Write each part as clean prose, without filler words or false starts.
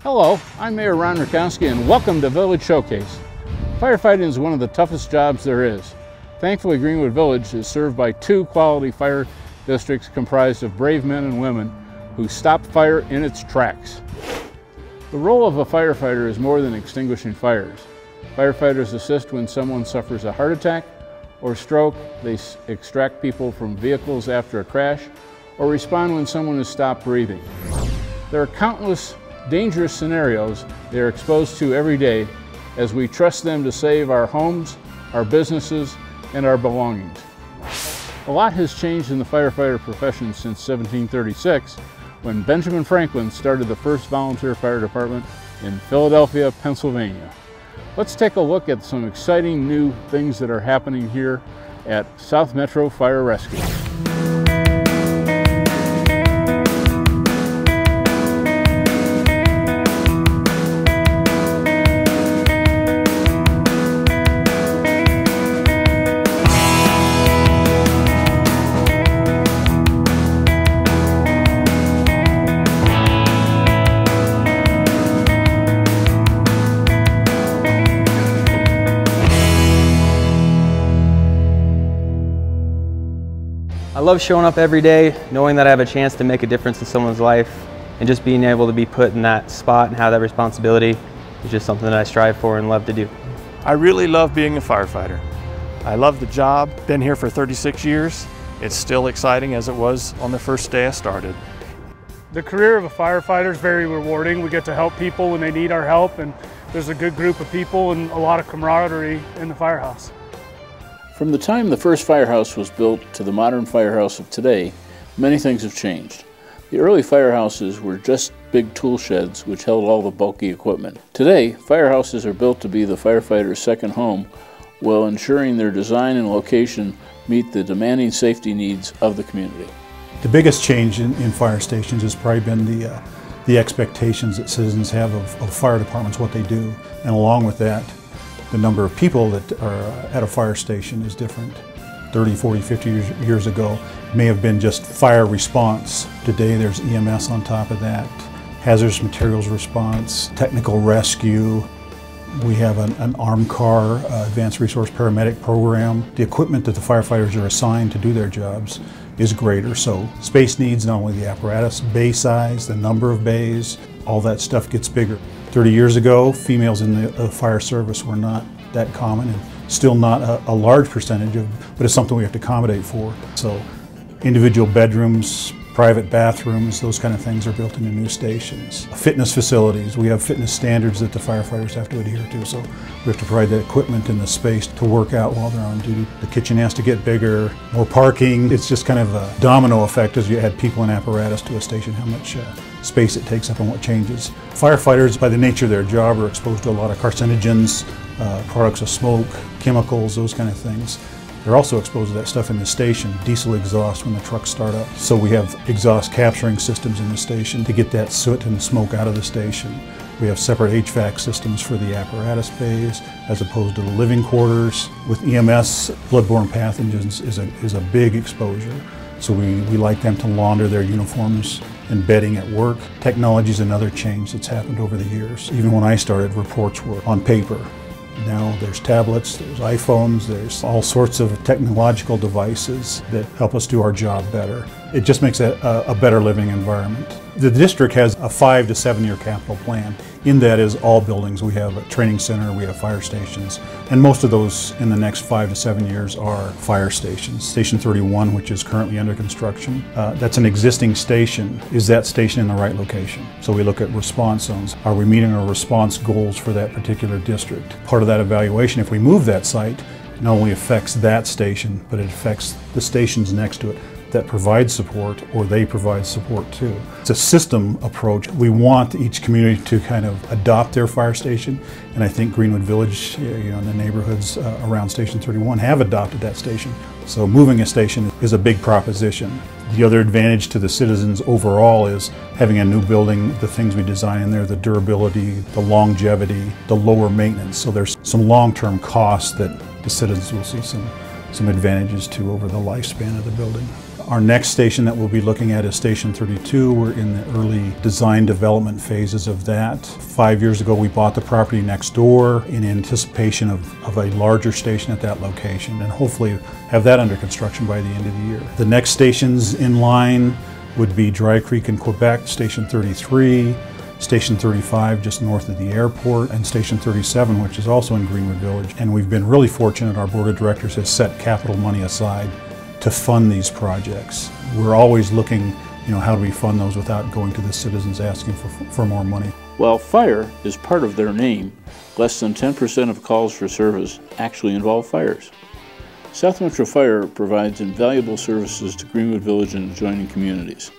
Hello, I'm Mayor Ron Rakowski and welcome to Village Showcase. Firefighting is one of the toughest jobs there is. Thankfully, Greenwood Village is served by two quality fire districts comprised of brave men and women who stop fire in its tracks. The role of a firefighter is more than extinguishing fires. Firefighters assist when someone suffers a heart attack or stroke, they extract people from vehicles after a crash, or respond when someone is stopped breathing. There are countless dangerous scenarios they are exposed to every day as we trust them to save our homes, our businesses, and our belongings. A lot has changed in the firefighter profession since 1736, when Benjamin Franklin started the first volunteer fire department in Philadelphia, Pennsylvania. Let's take a look at some exciting new things that are happening here at South Metro Fire Rescue. I love showing up every day, knowing that I have a chance to make a difference in someone's life, and just being able to be put in that spot and have that responsibility is just something that I strive for and love to do. I really love being a firefighter. I love the job. Been here for 36 years. It's still exciting as it was on the first day I started. The career of a firefighter is very rewarding. We get to help people when they need our help, and there's a good group of people and a lot of camaraderie in the firehouse. From the time the first firehouse was built to the modern firehouse of today, many things have changed. The early firehouses were just big tool sheds which held all the bulky equipment. Today, firehouses are built to be the firefighter's second home, while ensuring their design and location meet the demanding safety needs of the community. The biggest change in fire stations has probably been the expectations that citizens have of fire departments, what they do, and along with that, the number of people that are at a fire station is different. 30, 40, 50 years ago, it may have been just fire response. Today there's EMS on top of that, hazardous materials response, technical rescue. We have an armed car, advanced resource paramedic program. The equipment that the firefighters are assigned to do their jobs is greater. So space needs, not only the apparatus, bay size, the number of bays, all that stuff gets bigger. 30 years ago, females in the fire service were not that common, and still not a large percentage but it's something we have to accommodate for. So individual bedrooms, private bathrooms, those kind of things are built into new stations. Fitness facilities, we have fitness standards that the firefighters have to adhere to, so we have to provide the equipment and the space to work out while they're on duty. The kitchen has to get bigger, more parking. It's just kind of a domino effect as you add people and apparatus to a station, how much space it takes up and what changes. Firefighters, by the nature of their job, are exposed to a lot of carcinogens, products of smoke, chemicals, those kind of things. They're also exposed to that stuff in the station, diesel exhaust when the trucks start up. So we have exhaust capturing systems in the station to get that soot and smoke out of the station. We have separate HVAC systems for the apparatus bays as opposed to the living quarters. With EMS, bloodborne pathogens is a big exposure. So we like them to launder their uniforms and bedding at work. Technology is another change that's happened over the years. Even when I started, reports were on paper. Now there's tablets, there's iPhones, there's all sorts of technological devices that help us do our job better. It just makes it a better living environment. The district has a 5 to 7 year capital plan. In that is all buildings. We have a training center, we have fire stations, and most of those in the next 5 to 7 years are fire stations. Station 31, which is currently under construction, that's an existing station. Is that station in the right location? So we look at response zones. Are we meeting our response goals for that particular district? Part of that evaluation, if we move that site, not only affects that station, but it affects the stations next to it that provide support, or they provide support too. It's a system approach. We want each community to kind of adopt their fire station, and I think Greenwood Village, the neighborhoods around Station 31 have adopted that station. So moving a station is a big proposition. The other advantage to the citizens overall is having a new building, the things we design in there, the durability, the longevity, the lower maintenance. So there's some long-term costs that the citizens will see some advantages to over the lifespan of the building. Our next station that we'll be looking at is Station 32. We're in the early design development phases of that. 5 years ago, we bought the property next door in anticipation of a larger station at that location, and hopefully have that under construction by the end of the year. The next stations in line would be Dry Creek in Quebec, Station 33, Station 35 just north of the airport, and Station 37, which is also in Greenwood Village. And we've been really fortunate. Our board of directors has set capital money aside to fund these projects. We're always looking, how do we fund those without going to the citizens asking for more money. While fire is part of their name, less than 10% of calls for service actually involve fires. South Metro Fire provides invaluable services to Greenwood Village and adjoining communities.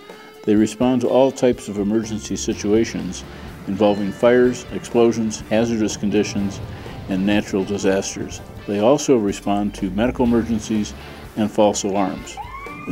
They respond to all types of emergency situations involving fires, explosions, hazardous conditions, and natural disasters. They also respond to medical emergencies and false alarms.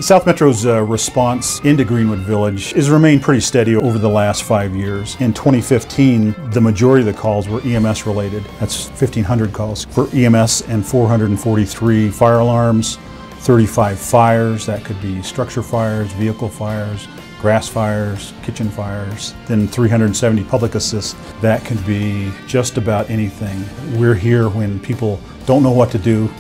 South Metro's response into Greenwood Village has remained pretty steady over the last 5 years. In 2015, the majority of the calls were EMS related. That's 1,500 calls for EMS and 443 fire alarms, 35 fires, that could be structure fires, vehicle fires, grass fires, kitchen fires, then 370 public assists. That could be just about anything. We're here when people don't know what to do.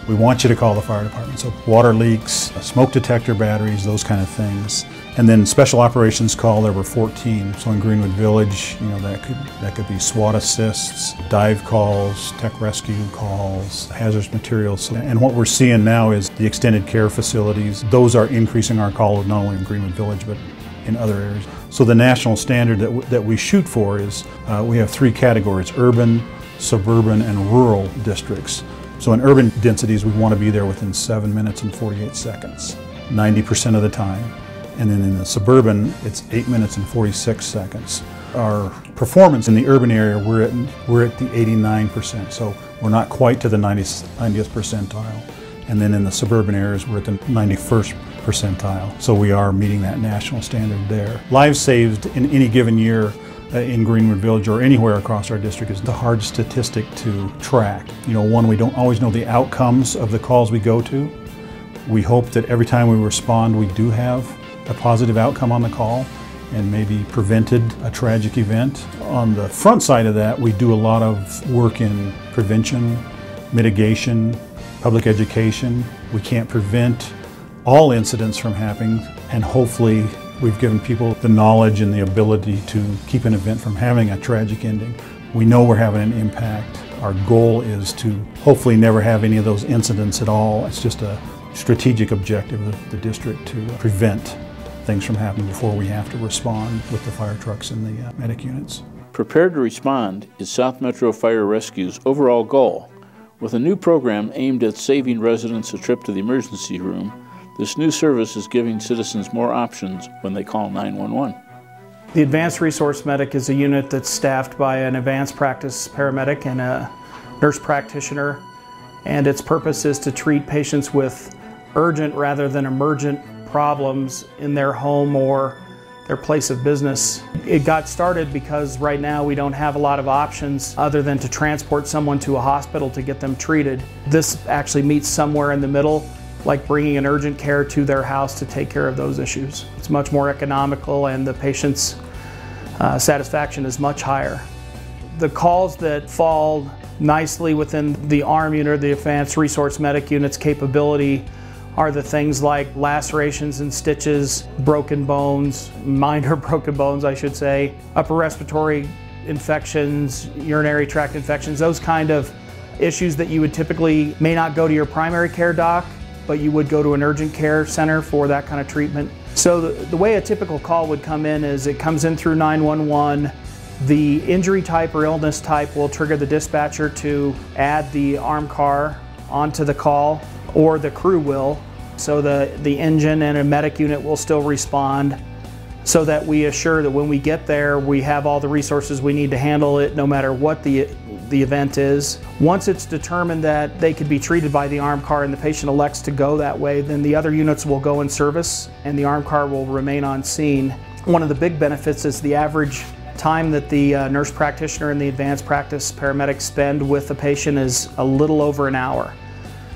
We want you to call the fire department. So water leaks, smoke detector batteries, those kind of things. And then special operations call, there were 14. So in Greenwood Village, that could be SWAT assists, dive calls, tech rescue calls, hazardous materials. And what we're seeing now is the extended care facilities. Those are increasing our call not only in Greenwood Village, but in other areas. So the national standard that we shoot for is, we have 3 categories: urban, suburban, and rural districts. So in urban densities, we want to be there within 7 minutes and 48 seconds, 90% of the time. And then in the suburban, it's 8 minutes and 46 seconds. Our performance in the urban area, we're at the 89%, so we're not quite to the 90th percentile. And then in the suburban areas, we're at the 91st percentile. So we are meeting that national standard there. Lives saved in any given year in Greenwood Village or anywhere across our district is the hard statistic to track. One, we don't always know the outcomes of the calls we go to. We hope that every time we respond, we do have a positive outcome on the call and maybe prevented a tragic event. On the front side of that, we do a lot of work in prevention, mitigation, public education. We can't prevent all incidents from happening, and hopefully we've given people the knowledge and the ability to keep an event from having a tragic ending. We know we're having an impact. Our goal is to hopefully never have any of those incidents at all. It's just a strategic objective of the district to prevent things from happening before we have to respond with the fire trucks and the medic units. Prepared to respond is South Metro Fire Rescue's overall goal. With a new program aimed at saving residents a trip to the emergency room, this new service is giving citizens more options when they call 911. The Advanced Resource Medic is a unit that's staffed by an advanced practice paramedic and a nurse practitioner, and its purpose is to treat patients with urgent rather than emergent problems in their home or their place of business. It got started because right now we don't have a lot of options other than to transport someone to a hospital to get them treated. This actually meets somewhere in the middle, like bringing an urgent care to their house to take care of those issues. It's much more economical and the patient's satisfaction is much higher. The calls that fall nicely within the ARM unit, or the Advanced Resource Medic unit's capability, are the things like lacerations and stitches, broken bones, minor broken bones I should say, upper respiratory infections, urinary tract infections, those kind of issues that you would typically may not go to your primary care doc, but you would go to an urgent care center for that kind of treatment. So the way a typical call would come in is it comes in through 911. The injury type or illness type will trigger the dispatcher to add the ARM car onto the call, or the crew will. So the engine and a medic unit will still respond, so that we assure that when we get there, we have all the resources we need to handle it no matter what the event is. Once it's determined that they could be treated by the ARM car and the patient elects to go that way, then the other units will go in service and the ARM car will remain on scene. One of the big benefits is the average time that the nurse practitioner and the advanced practice paramedics spend with the patient is a little over an hour.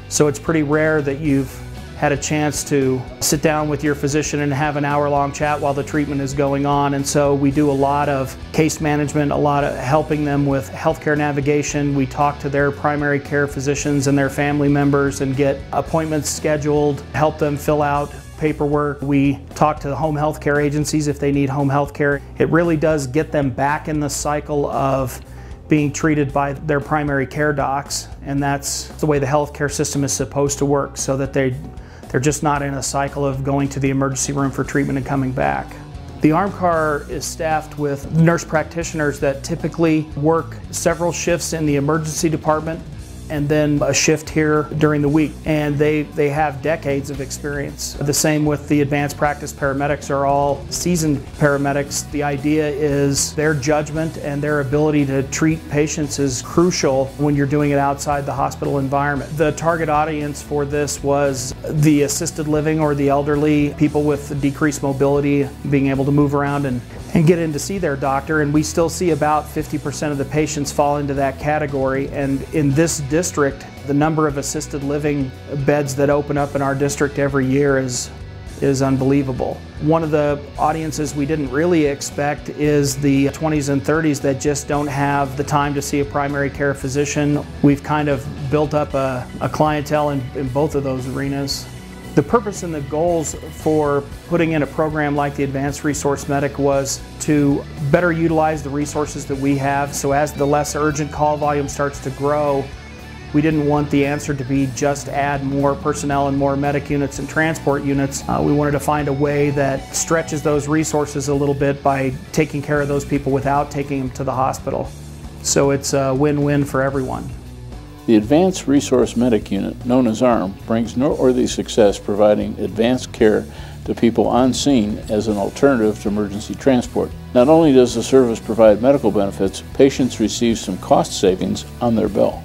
So it's pretty rare that you've had a chance to sit down with your physician and have an hour-long chat while the treatment is going on. And so we do a lot of case management, a lot of helping them with healthcare navigation. We talk to their primary care physicians and their family members and get appointments scheduled, help them fill out paperwork. We talk to the home health care agencies if they need home health care. It really does get them back in the cycle of being treated by their primary care docs, and that's the way the healthcare system is supposed to work, so that they're just not in a cycle of going to the emergency room for treatment and coming back. The arm car is staffed with nurse practitioners that typically work several shifts in the emergency department and then a shift here during the week, and they have decades of experience. The same with the advanced practice paramedics, are all seasoned paramedics. The idea is their judgment and their ability to treat patients is crucial when you're doing it outside the hospital environment. The target audience for this was the assisted living or the elderly, people with decreased mobility, being able to move around and get in to see their doctor, and we still see about 50% of the patients fall into that category. And in this district, the number of assisted living beds that open up in our district every year is unbelievable. One of the audiences we didn't really expect is the 20s and 30s that just don't have the time to see a primary care physician. We've kind of built up a clientele in both of those arenas. The purpose and the goals for putting in a program like the Advanced Resource Medic was to better utilize the resources that we have. So as the less urgent call volume starts to grow, we didn't want the answer to be just add more personnel and more medic units and transport units. We wanted to find a way that stretches those resources a little bit by taking care of those people without taking them to the hospital. So it's a win-win for everyone. The Advanced Resource Medic Unit, known as ARM, brings noteworthy success providing advanced care to people on scene as an alternative to emergency transport. Not only does the service provide medical benefits, patients receive some cost savings on their bill.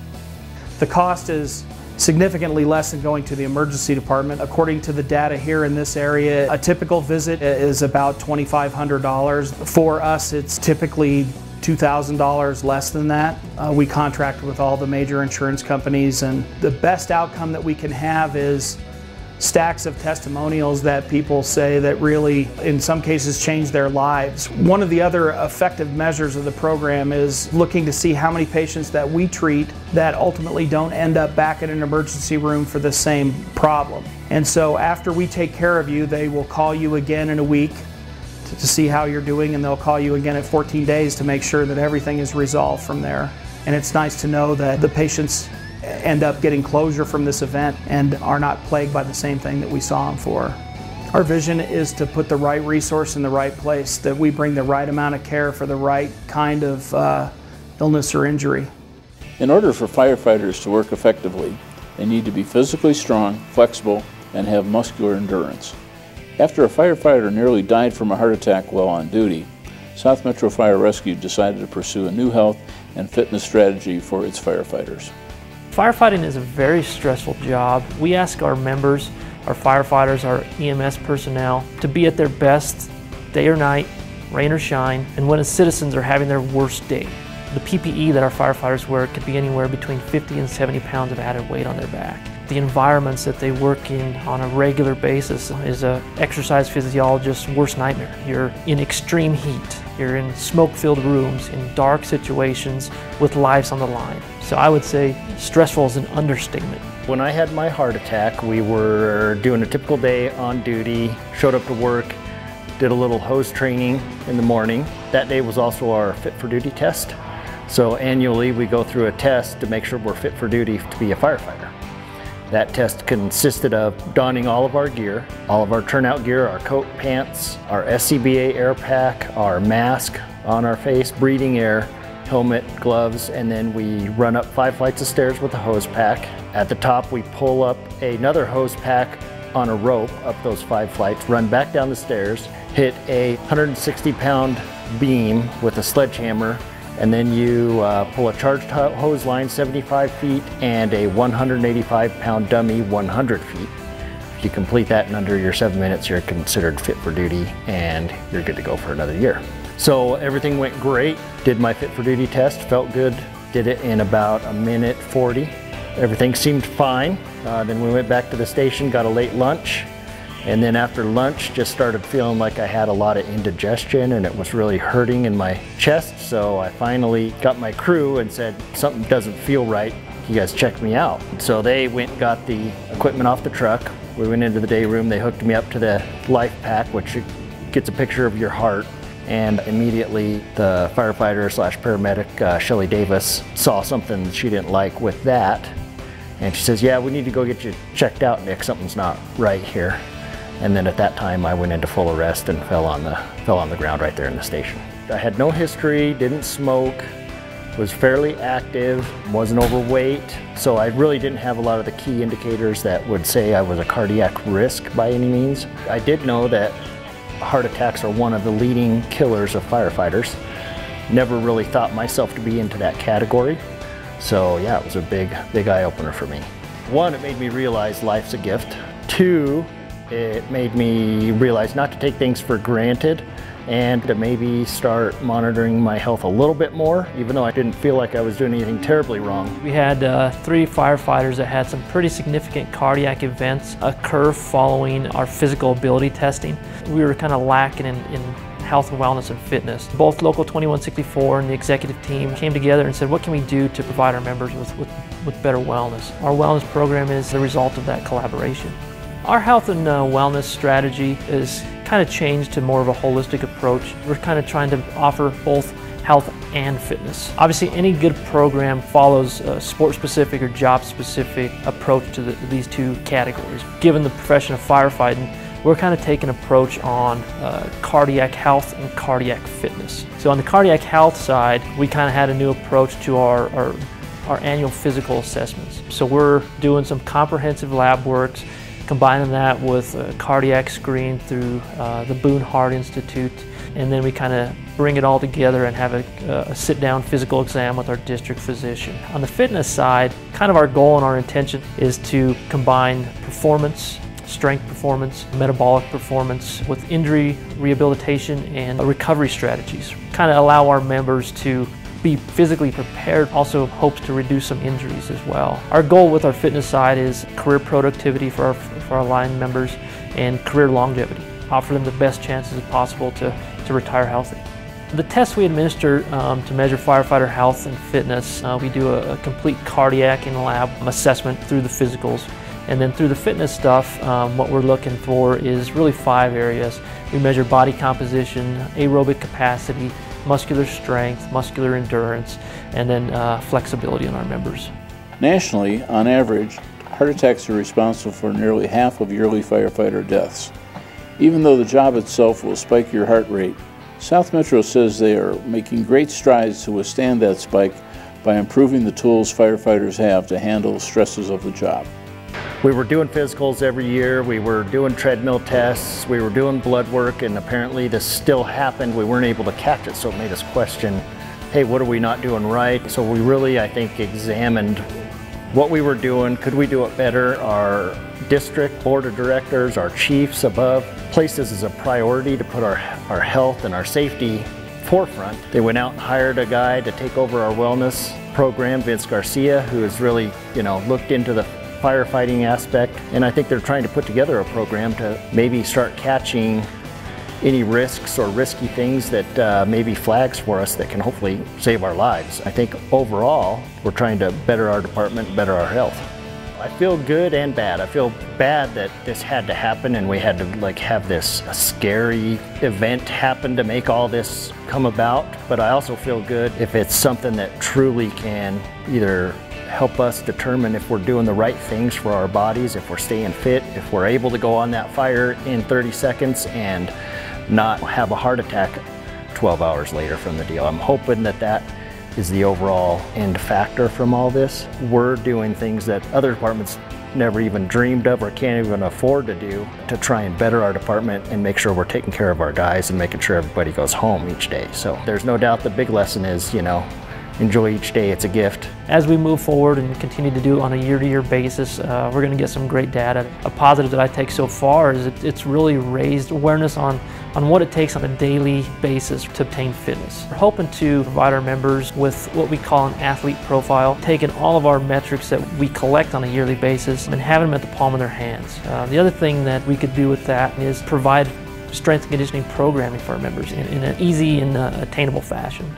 The cost is significantly less than going to the emergency department. According to the data here in this area, a typical visit is about $2,500. For us, it's typically $2,000 less than that. We contract with all the major insurance companies, and the best outcome that we can have is stacks of testimonials that people say that really, in some cases, change their lives. One of the other effective measures of the program is looking to see how many patients that we treat that ultimately don't end up back in an emergency room for the same problem. And so after we take care of you, they will call you again in a week to see how you're doing, and they'll call you again at 14 days to make sure that everything is resolved from there. And it's nice to know that the patients end up getting closure from this event and are not plagued by the same thing that we saw them for. Our vision is to put the right resource in the right place, that we bring the right amount of care for the right kind of illness or injury. In order for firefighters to work effectively, they need to be physically strong, flexible, and have muscular endurance. After a firefighter nearly died from a heart attack while on duty, South Metro Fire Rescue decided to pursue a new health and fitness strategy for its firefighters. Firefighting is a very stressful job. We ask our members, our firefighters, our EMS personnel to be at their best day or night, rain or shine, and when citizens are having their worst day. The PPE that our firefighters wear could be anywhere between 50 and 70 pounds of added weight on their back. The environments that they work in on a regular basis is an exercise physiologist's worst nightmare. You're in extreme heat, you're in smoke-filled rooms, in dark situations with lives on the line. So I would say stressful is an understatement. When I had my heart attack, we were doing a typical day on duty, showed up to work, did a little hose training in the morning. That day was also our fit for duty test. So annually we go through a test to make sure we're fit for duty to be a firefighter. That test consisted of donning all of our gear, all of our turnout gear, our coat, pants, our SCBA air pack, our mask on our face, breathing air, helmet, gloves, and then we run up 5 flights of stairs with a hose pack. At the top we pull up another hose pack on a rope up those 5 flights, run back down the stairs, hit a 160-pound beam with a sledgehammer, and then you pull a charged hose line 75 feet and a 185-pound dummy 100 feet. If you complete that in under your 7 minutes, you're considered fit for duty and you're good to go for another year. So everything went great. Did my fit for duty test, felt good. Did it in about 1:40. Everything seemed fine. Then we went back to the station, got a late lunch, and then after lunch just started feeling like I had a lot of indigestion and it was really hurting in my chest. So I finally got my crew and said, something doesn't feel right, you guys check me out. So they went and got the equipment off the truck. We went into the day room, they hooked me up to the life pack, which gets a picture of your heart. And immediately the firefighter slash paramedic, Shelly Davis, saw something she didn't like with that. And she says, yeah, we need to go get you checked out, Nick, something's not right here. And then at that time I went into full arrest and fell on the ground right there in the station. I had no history, didn't smoke, was fairly active, wasn't overweight, so I really didn't have a lot of the key indicators that would say I was a cardiac risk by any means. I did know that heart attacks are one of the leading killers of firefighters. Never really thought myself to be into that category. So yeah, it was a big eye-opener for me. One, it made me realize life's a gift. Two, it made me realize not to take things for granted and to maybe start monitoring my health a little bit more, even though I didn't feel like I was doing anything terribly wrong. We had 3 firefighters that had some pretty significant cardiac events occur following our physical ability testing. We were kind of lacking in health and wellness and fitness. Both Local 2164 and the executive team came together and said, what can we do to provide our members with better wellness? Our wellness program is the result of that collaboration. Our health and wellness strategy is kind of changed to more of a holistic approach. We're kind of trying to offer both health and fitness. Obviously, any good program follows a sport-specific or job-specific approach to these 2 categories. Given the profession of firefighting, we're kind of taking an approach on cardiac health and cardiac fitness. So on the cardiac health side, we kind of had a new approach to our annual physical assessments. So we're doing some comprehensive lab works, combining that with a cardiac screen through the Boone Heart Institute, and then we kind of bring it all together and have a sit-down physical exam with our district physician. On the fitness side, kind of our goal and our intention is to combine performance, strength performance, metabolic performance with injury rehabilitation and recovery strategies. Kind of allow our members to be physically prepared, also hopes to reduce some injuries as well. Our goal with our fitness side is career productivity for our line members and career longevity. Offer them the best chances possible to retire healthy. The tests we administer to measure firefighter health and fitness, we do a complete cardiac and lab assessment through the physicals. And then through the fitness stuff, what we're looking for is really 5 areas. We measure body composition, aerobic capacity, muscular strength, muscular endurance, and then flexibility in our members. Nationally, on average, heart attacks are responsible for nearly half of yearly firefighter deaths. Even though the job itself will spike your heart rate, South Metro says they are making great strides to withstand that spike by improving the tools firefighters have to handle the stresses of the job. We were doing physicals every year, we were doing treadmill tests, we were doing blood work, and apparently this still happened. We weren't able to catch it, so it made us question, hey, what are we not doing right? So we really, I think, examined what we were doing. Could we do it better? Our district board of directors, our chiefs above, placed this as a priority to put our health and our safety forefront. They went out and hired a guy to take over our wellness program, Vince Garcia, who has really, looked into the firefighting aspect, and I think they're trying to put together a program to maybe start catching any risks or risky things that may be flags for us that can hopefully save our lives. I think overall we're trying to better our department, better our health. I feel good and bad. I feel bad that this had to happen and we had to have this scary event happen to make all this come about, but I also feel good if it's something that truly can either help us determine if we're doing the right things for our bodies, if we're staying fit, if we're able to go on that fire in 30 seconds and not have a heart attack 12 hours later from the deal. I'm hoping that that is the overall end factor from all this. We're doing things that other departments never even dreamed of or can't even afford to do to try and better our department and make sure we're taking care of our guys and making sure everybody goes home each day. So there's no doubt the big lesson is, enjoy each day, it's a gift. As we move forward and continue to do it on a year-to-year basis, we're going to get some great data. A positive that I take so far is it's really raised awareness on on what it takes on a daily basis to obtain fitness. We're hoping to provide our members with what we call an athlete profile, taking all of our metrics that we collect on a yearly basis and having them at the palm of their hands. The other thing that we could do with that is provide strength and conditioning programming for our members in an easy and attainable fashion.